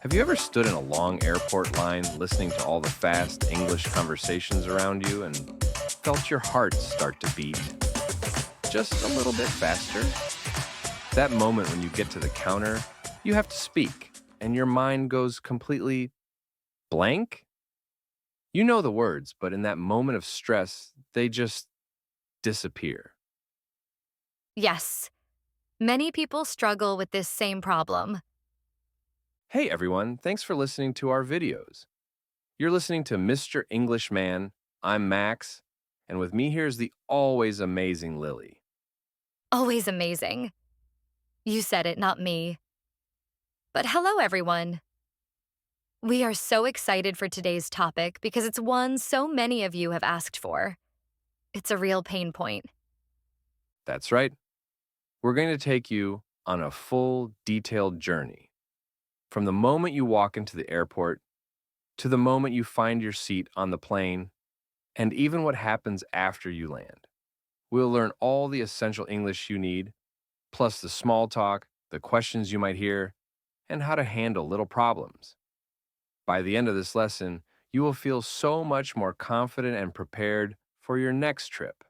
Have you ever stood in a long airport line listening to all the fast English conversations around you and felt your heart start to beat just a little bit faster? That moment when you get to the counter, you have to speak, and your mind goes completely blank? You know the words, but in that moment of stress, they just disappear. Yes, many people struggle with this same problem. Hey everyone, thanks for listening to our videos. You're listening to Mr. Englishman. I'm Max, and with me here is the always amazing Lily. Always amazing. You said it, not me. But hello, everyone. We are so excited for today's topic because it's one so many of you have asked for. It's a real pain point. That's right. We're going to take you on a full, detailed journey. From the moment you walk into the airport to the moment you find your seat on the plane, and even what happens after you land. We'll learn all the essential English you need, plus the small talk, the questions you might hear, and how to handle little problems. By the end of this lesson, you will feel so much more confident and prepared for your next trip.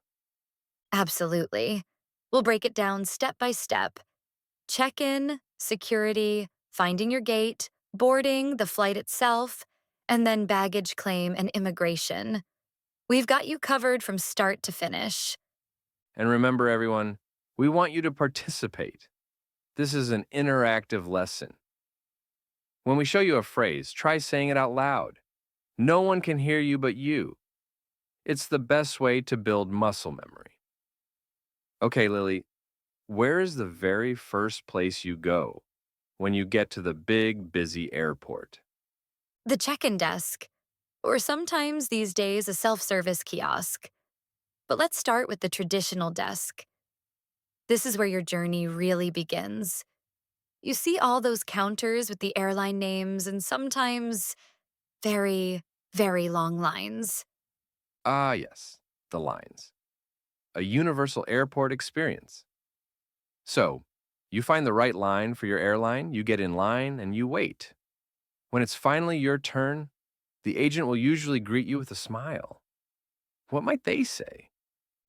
Absolutely. We'll break it down step by step. Check in, security, finding your gate, boarding, the flight itself, and then baggage claim and immigration. We've got you covered from start to finish. And remember, everyone, we want you to participate. This is an interactive lesson. When we show you a phrase, try saying it out loud. No one can hear you but you. It's the best way to build muscle memory. Okay, Lily, where is the very first place you go when you get to the big, busy airport? The check in desk, or sometimes these days a self service kiosk. But let's start with the traditional desk. This is where your journey really begins. You see all those counters with the airline names and sometimes very, very long lines. Ah, yes, the lines. A universal airport experience. So, you find the right line for your airline, you get in line, and you wait. When it's finally your turn, the agent will usually greet you with a smile. What might they say?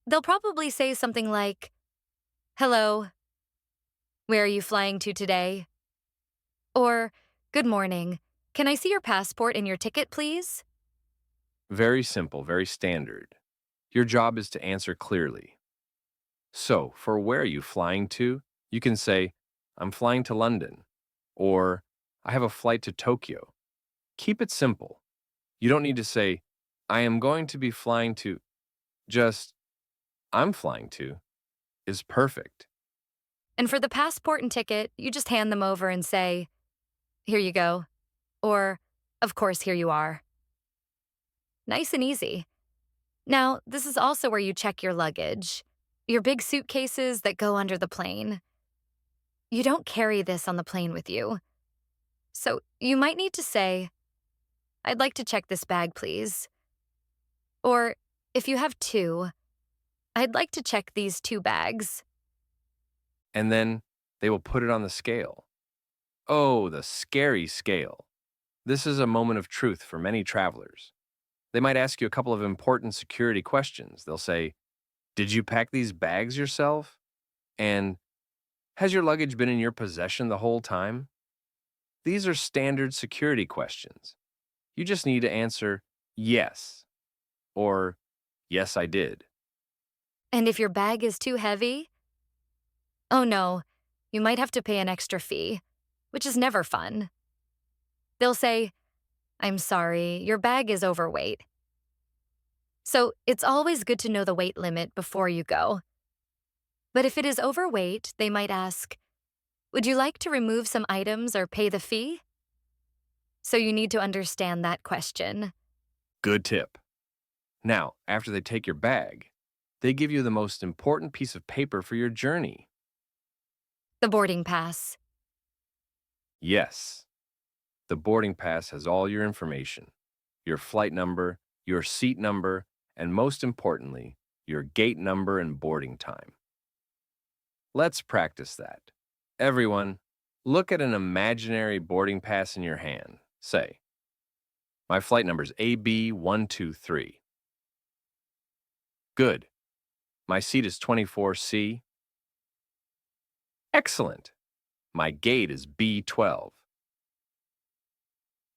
They'll probably say something like, "Hello, where are you flying to today?" Or, "Good morning. Can I see your passport and your ticket, please?" Very simple, very standard. Your job is to answer clearly. So, for where are you flying to? You can say, I'm flying to London, or I have a flight to Tokyo. Keep it simple. You don't need to say, I am going to be flying to, just, I'm flying to, is perfect. And for the passport and ticket, you just hand them over and say, "Here you go." Or, "Of course, here you are." Nice and easy. Now, this is also where you check your luggage, your big suitcases that go under the plane. You don't carry this on the plane with you. So you might need to say, "I'd like to check this bag, please." Or, if you have two, "I'd like to check these two bags." And then they will put it on the scale. Oh, the scary scale. This is a moment of truth for many travelers. They might ask you a couple of important security questions. They'll say, did you pack these bags yourself? And has your luggage been in your possession the whole time? These are standard security questions. You just need to answer yes or yes, I did. And if your bag is too heavy, oh no, you might have to pay an extra fee, which is never fun. They'll say, "I'm sorry, your bag is overweight." So it's always good to know the weight limit before you go. But if it is overweight, they might ask, "Would you like to remove some items or pay the fee?" So you need to understand that question. Good tip. Now, after they take your bag, they give you the most important piece of paper for your journey. The boarding pass. Yes, the boarding pass has all your information, your flight number, your seat number, and most importantly, your gate number and boarding time. Let's practice that. Everyone, Look at an imaginary boarding pass in your hand. Say, my flight number's AB123. Good. My seat is 24C. Excellent. My gate is B12.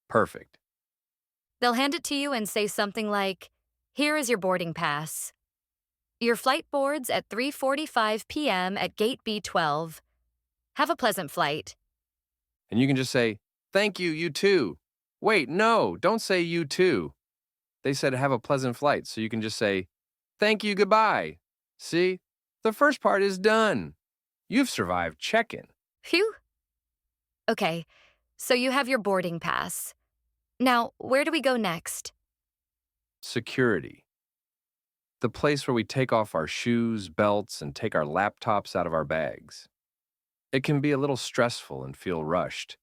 Perfect. They'll hand it to you and say something like, "Here is your boarding pass. Your flight boards at 3:45 p.m. at gate B12. Have a pleasant flight." And you can just say, thank you, you too. Wait, no, don't say you too. They said have a pleasant flight, so you can just say, thank you, goodbye. See? The first part is done. You've survived check-in. Phew. Okay, so you have your boarding pass. Now, where do we go next? Security. The place where we take off our shoes, belts, and take our laptops out of our bags. It can be a little stressful and feel rushed,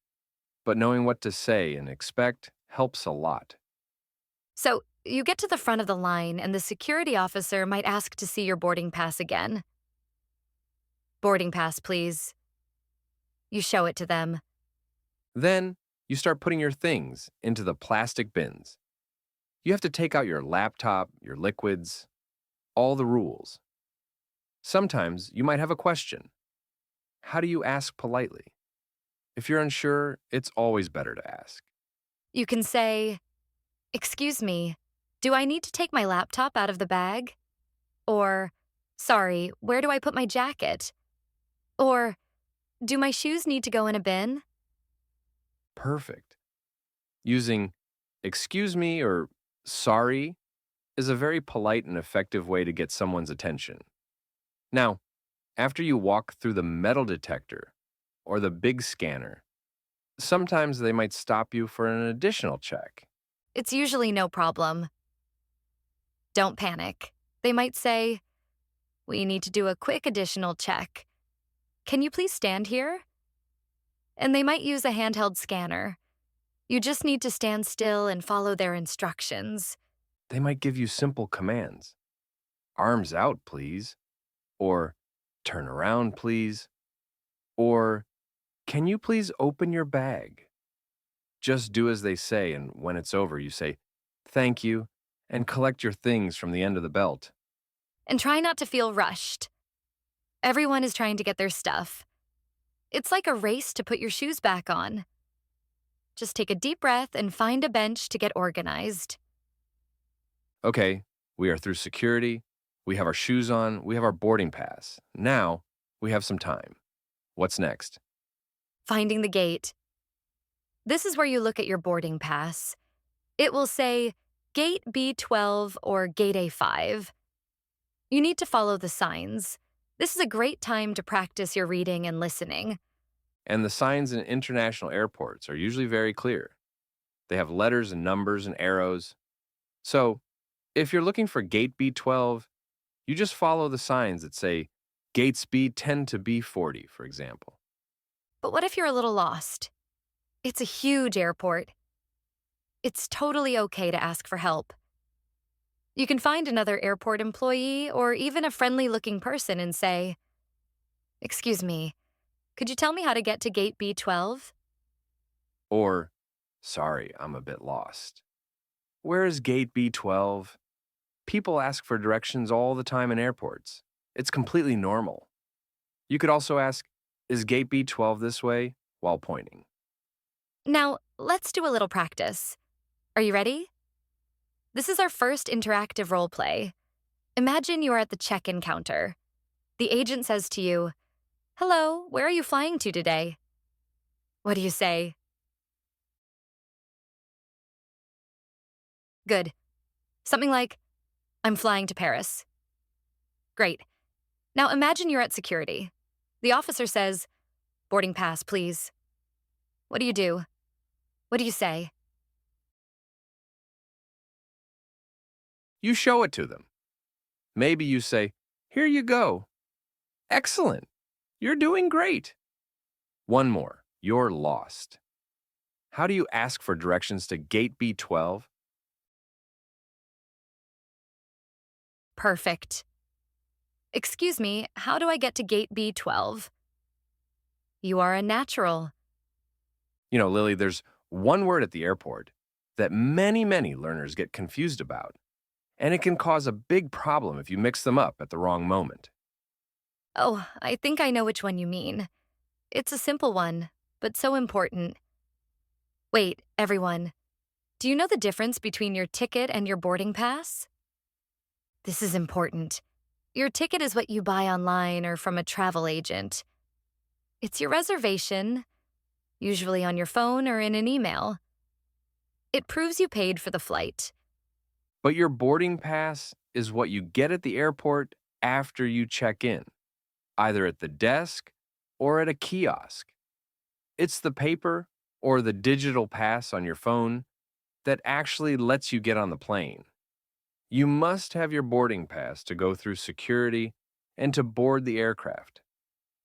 but knowing what to say and expect helps a lot. So, you get to the front of the line, and the security officer might ask to see your boarding pass again. Boarding pass, please. You show it to them. Then you start putting your things into the plastic bins. You have to take out your laptop, your liquids, all the rules. Sometimes you might have a question. How do you ask politely? If you're unsure, it's always better to ask. You can say, "Excuse me, do I need to take my laptop out of the bag?" Or, "Sorry, where do I put my jacket?" Or, "Do my shoes need to go in a bin?" Perfect. Using excuse me or sorry is a very polite and effective way to get someone's attention. Now, after you walk through the metal detector or the big scanner, sometimes they might stop you for an additional check. It's usually no problem. Don't panic. They might say, "We need to do a quick additional check. Can you please stand here?" And they might use a handheld scanner. You just need to stand still and follow their instructions. They might give you simple commands. Arms out, please. Or turn around, please. Or can you please open your bag? Just do as they say, and when it's over, you say, thank you, and collect your things from the end of the belt. And try not to feel rushed. Everyone is trying to get their stuff. It's like a race to put your shoes back on. Just take a deep breath and find a bench to get organized. Okay, we are through security, we have our shoes on, we have our boarding pass. Now, we have some time. What's next? Finding the gate. This is where you look at your boarding pass. It will say Gate B12 or Gate A5. You need to follow the signs. This is a great time to practice your reading and listening. And the signs in international airports are usually very clear. They have letters and numbers and arrows. So, if you're looking for gate B12, you just follow the signs that say gates B10 to B40, for example. But what if you're a little lost? It's a huge airport. It's totally okay to ask for help. You can find another airport employee or even a friendly-looking person and say, "Excuse me, could you tell me how to get to gate B12? Or, sorry, I'm a bit lost. Where is gate B12? People ask for directions all the time in airports. It's completely normal. You could also ask, is gate B12 this way, while pointing. Now, let's do a little practice. Are you ready? This is our first interactive role play. Imagine you are at the check-in counter. The agent says to you, "Hello, where are you flying to today?" What do you say? Good. Something like, "I'm flying to Paris." Great. Now imagine you're at security. The officer says, "Boarding pass, please." What do you do? What do you say? You show it to them. Maybe you say, here you go. Excellent. You're doing great. One more. You're lost. How do you ask for directions to gate B12? Perfect. "Excuse me, how do I get to gate B12?" You are a natural. Lily, there's one word at the airport that many learners get confused about, and it can cause a big problem if you mix them up at the wrong moment. Oh, I think I know which one you mean. It's a simple one, but so important. Wait, everyone. Do you know the difference between your ticket and your boarding pass? This is important. Your ticket is what you buy online or from a travel agent. It's your reservation, usually on your phone or in an email. It proves you paid for the flight. But your boarding pass is what you get at the airport after you check in, either at the desk or at a kiosk. It's the paper or the digital pass on your phone that actually lets you get on the plane. You must have your boarding pass to go through security and to board the aircraft.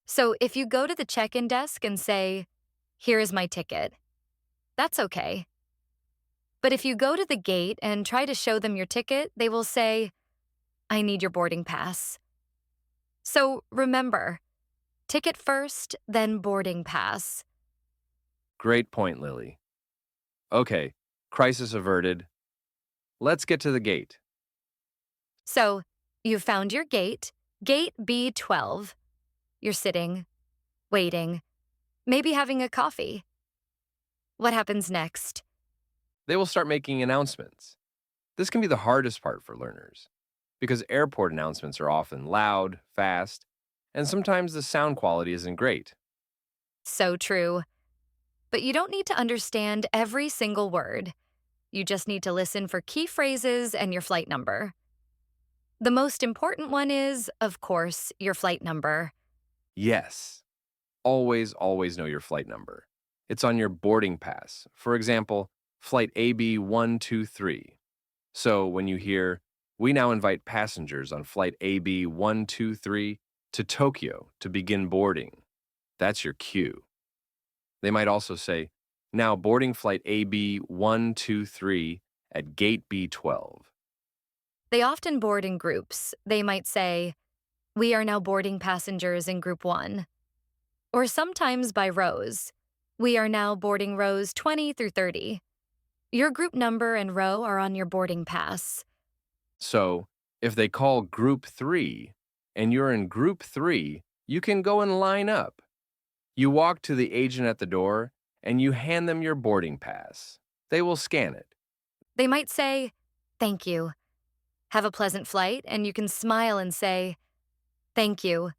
So if you go to the check in desk and say, "Here is my ticket," that's okay. But if you go to the gate and try to show them your ticket, they will say, "I need your boarding pass." So remember, ticket first, then boarding pass. Great point, Lily. Okay, crisis averted. Let's get to the gate. So you've found your gate, gate B12. You're sitting, waiting, maybe having a coffee. What happens next? They will start making announcements. This can be the hardest part for learners because airport announcements are often loud, fast, and sometimes the sound quality isn't great. So true. But you don't need to understand every single word. You just need to listen for key phrases and your flight number. The most important one is, of course, your flight number. Yes, always know your flight number. It's on your boarding pass. For example, flight AB123. So when you hear, "We now invite passengers on flight AB123 to Tokyo to begin boarding," that's your cue. They might also say, "Now boarding flight AB123 at gate B12." They often board in groups. They might say, "We are now boarding passengers in group 1." Or sometimes by rows. "We are now boarding rows 20 through 30." Your group number and row are on your boarding pass. So if they call group 3 and you're in group 3, you can go and line up. You walk to the agent at the door and you hand them your boarding pass. They will scan it. They might say, "Thank you. Have a pleasant flight," and you can smile and say, "Thank you."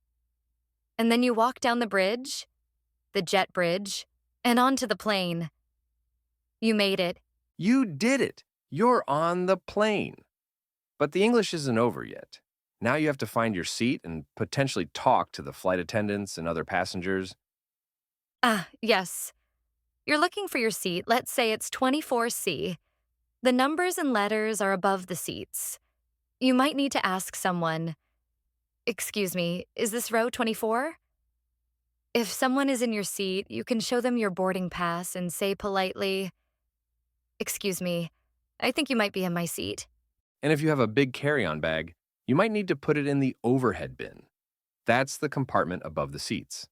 And then you walk down the jet bridge, and onto the plane. You made it. You did it. You're on the plane. But the English isn't over yet. Now you have to find your seat and potentially talk to the flight attendants and other passengers. Ah, yes. You're looking for your seat. Let's say it's 24C. The numbers and letters are above the seats. You might need to ask someone, "Excuse me, is this row 24?" If someone is in your seat, you can show them your boarding pass and say politely, "Excuse me, I think you might be in my seat." And if you have a big carry-on bag, you might need to put it in the overhead bin. That's the compartment above the seats.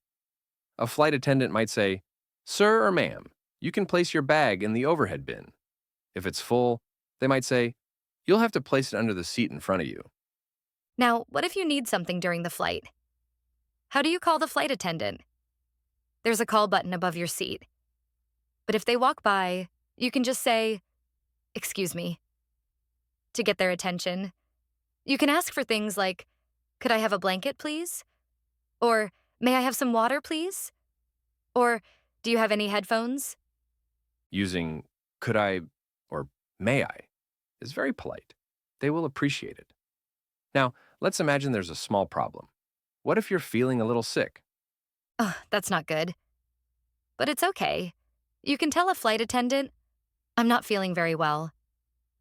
A flight attendant might say, "Sir or ma'am, you can place your bag in the overhead bin." If it's full, they might say, "You'll have to place it under the seat in front of you." Now, what if you need something during the flight? How do you call the flight attendant? There's a call button above your seat. But if they walk by, you can just say, "Excuse me," to get their attention. You can ask for things like, "Could I have a blanket, please?" Or, "May I have some water, please?" Or, "Do you have any headphones?" Using "could I" or "may I" is very polite. They will appreciate it. Now, let's imagine there's a small problem. What if you're feeling a little sick? Ugh, that's not good. But it's okay. You can tell a flight attendant, "I'm not feeling very well,"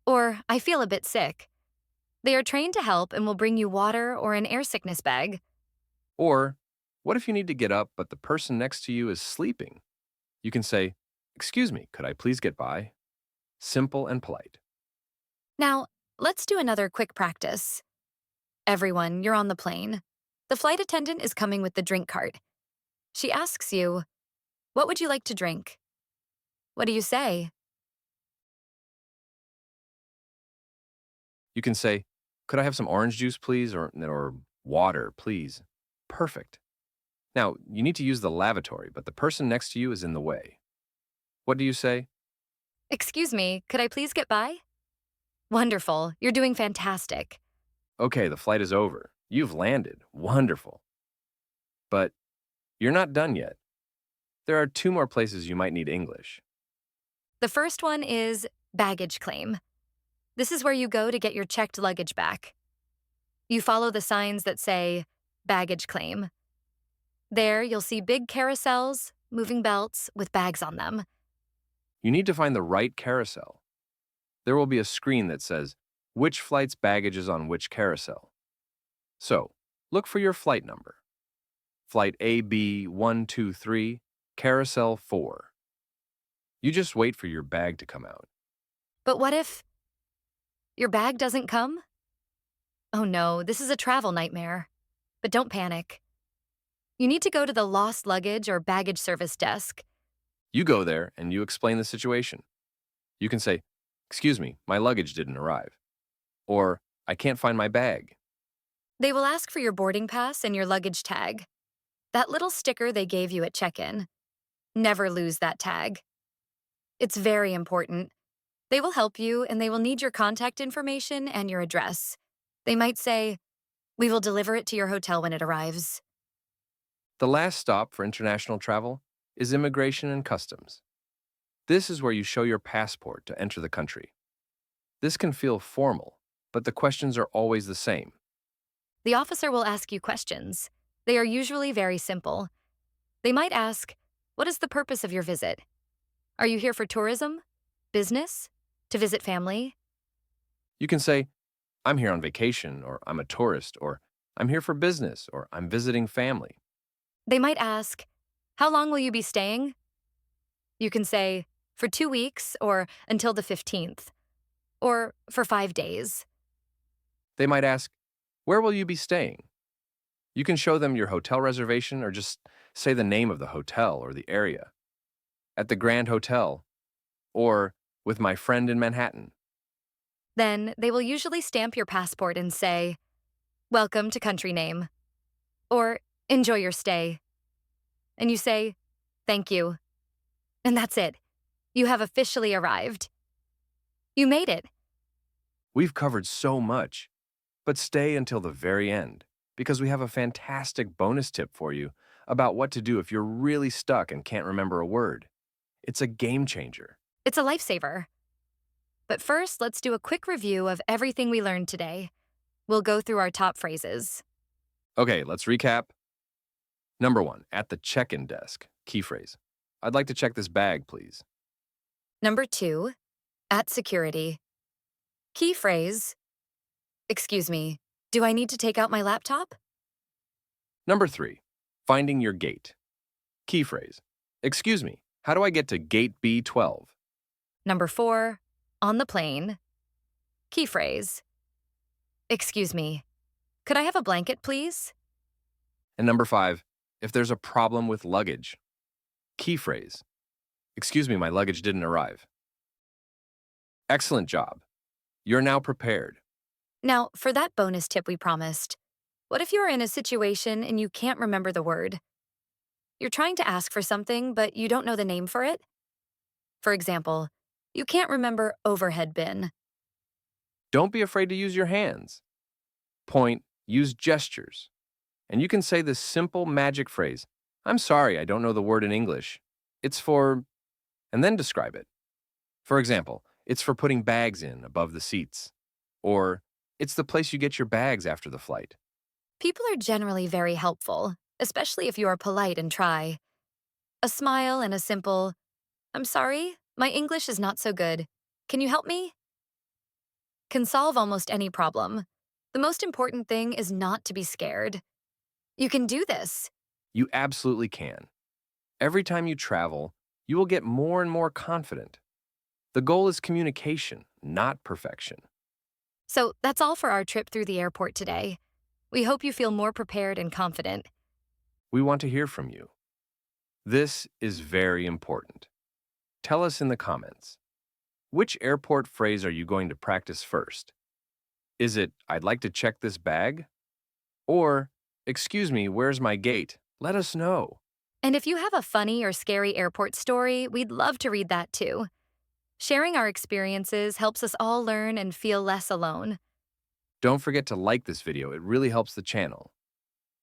or "I feel a bit sick." They are trained to help and will bring you water or an air sickness bag. Or, what if you need to get up but the person next to you is sleeping? You can say, "Excuse me, could I please get by?" Simple and polite. Now, let's do another quick practice. Everyone, you're on the plane. The flight attendant is coming with the drink cart. She asks you, "What would you like to drink?" What do you say? You can say, "Could I have some orange juice, please?" Or water, please. Perfect. Now, you need to use the lavatory, but the person next to you is in the way. What do you say? Excuse me, could I please get by? Wonderful. You're doing fantastic. Okay, the flight is over. You've landed. Wonderful. But you're not done yet. There are two more places you might need English. The first one is baggage claim. This is where you go to get your checked luggage back. You follow the signs that say baggage claim. There, you'll see big carousels, moving belts with bags on them. You need to find the right carousel. There will be a screen that says which flight's baggage is on which carousel. So, look for your flight number. Flight AB123, Carousel 4. You just wait for your bag to come out. But what if your bag doesn't come? Oh no, this is a travel nightmare. But don't panic. You need to go to the lost luggage or baggage service desk. You go there and you explain the situation. You can say, "Excuse me, my luggage didn't arrive." Or, "I can't find my bag." They will ask for your boarding pass and your luggage tag. That little sticker they gave you at check-in. Never lose that tag. It's very important. They will help you and they will need your contact information and your address. They might say, "We will deliver it to your hotel when it arrives." The last stop for international travel is immigration and customs. This is where you show your passport to enter the country. This can feel formal, but the questions are always the same. The officer will ask you questions. They are usually very simple. They might ask, "What is the purpose of your visit? Are you here for tourism? Business? To visit family?" You can say, "I'm here on vacation," or "I'm a tourist," or "I'm here for business," or "I'm visiting family." They might ask, "How long will you be staying?" You can say, "For 2 weeks," or "Until the 15th," or "For 5 days." They might ask, "Where will you be staying?" You can show them your hotel reservation or just say the name of the hotel or the area. At the Grand Hotel, or with my friend in Manhattan. Then they will usually stamp your passport and say, "Welcome to country name," or "Enjoy your stay." And you say, "Thank you." And that's it. You have officially arrived. You made it. We've covered so much, but stay until the very end because we have a fantastic bonus tip for you about what to do if you're really stuck and can't remember a word. It's a game changer. It's a lifesaver. But first, let's do a quick review of everything we learned today. We'll go through our top phrases. Okay, let's recap. Number 1, at the check-in desk. Key phrase. "I'd like to check this bag, please." Number 2, at security. Key phrase, "Excuse me, do I need to take out my laptop?" Number 3, finding your gate. Key phrase. "Excuse me, how do I get to gate B12?" Number 4, on the plane. Key phrase, "Excuse me, could I have a blanket, please?" And number 5, if there's a problem with luggage. Key phrase. "Excuse me, my luggage didn't arrive." Excellent job. You're now prepared. Now, for that bonus tip we promised, what if you are in a situation and you can't remember the word? You're trying to ask for something, but you don't know the name for it? For example, you can't remember overhead bin. Don't be afraid to use your hands. Point, use gestures. And you can say this simple magic phrase, "I'm sorry, I don't know the word in English. It's for," and then describe it. For example, "It's for putting bags in above the seats." Or, "It's the place you get your bags after the flight." People are generally very helpful, especially if you are polite and try. A smile and a simple, "I'm sorry, my English is not so good. Can you help me?" can solve almost any problem. The most important thing is not to be scared. You can do this. You absolutely can. Every time you travel, you will get more and more confident. The goal is communication, not perfection. So that's all for our trip through the airport today. We hope you feel more prepared and confident. We want to hear from you. This is very important. Tell us in the comments. Which airport phrase are you going to practice first? Is it, I'd like to check this bag? Or, excuse me, where's my gate? Let us know. And if you have a funny or scary airport story, we'd love to read that too. Sharing our experiences helps us all learn and feel less alone. Don't forget to like this video, it really helps the channel.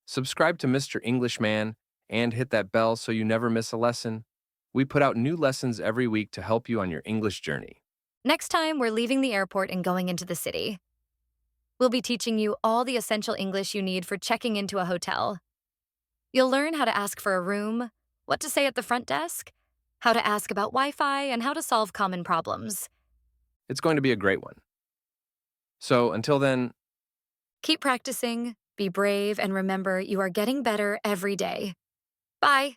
Subscribe to Mr. Englishman and hit that bell so you never miss a lesson. We put out new lessons every week to help you on your English journey. Next time, we're leaving the airport and going into the city. We'll be teaching you all the essential English you need for checking into a hotel. You'll learn how to ask for a room, what to say at the front desk, how to ask about Wi-Fi, and how to solve common problems. It's going to be a great one. So until then, Keep practicing, be brave, and remember you are getting better every day. Bye.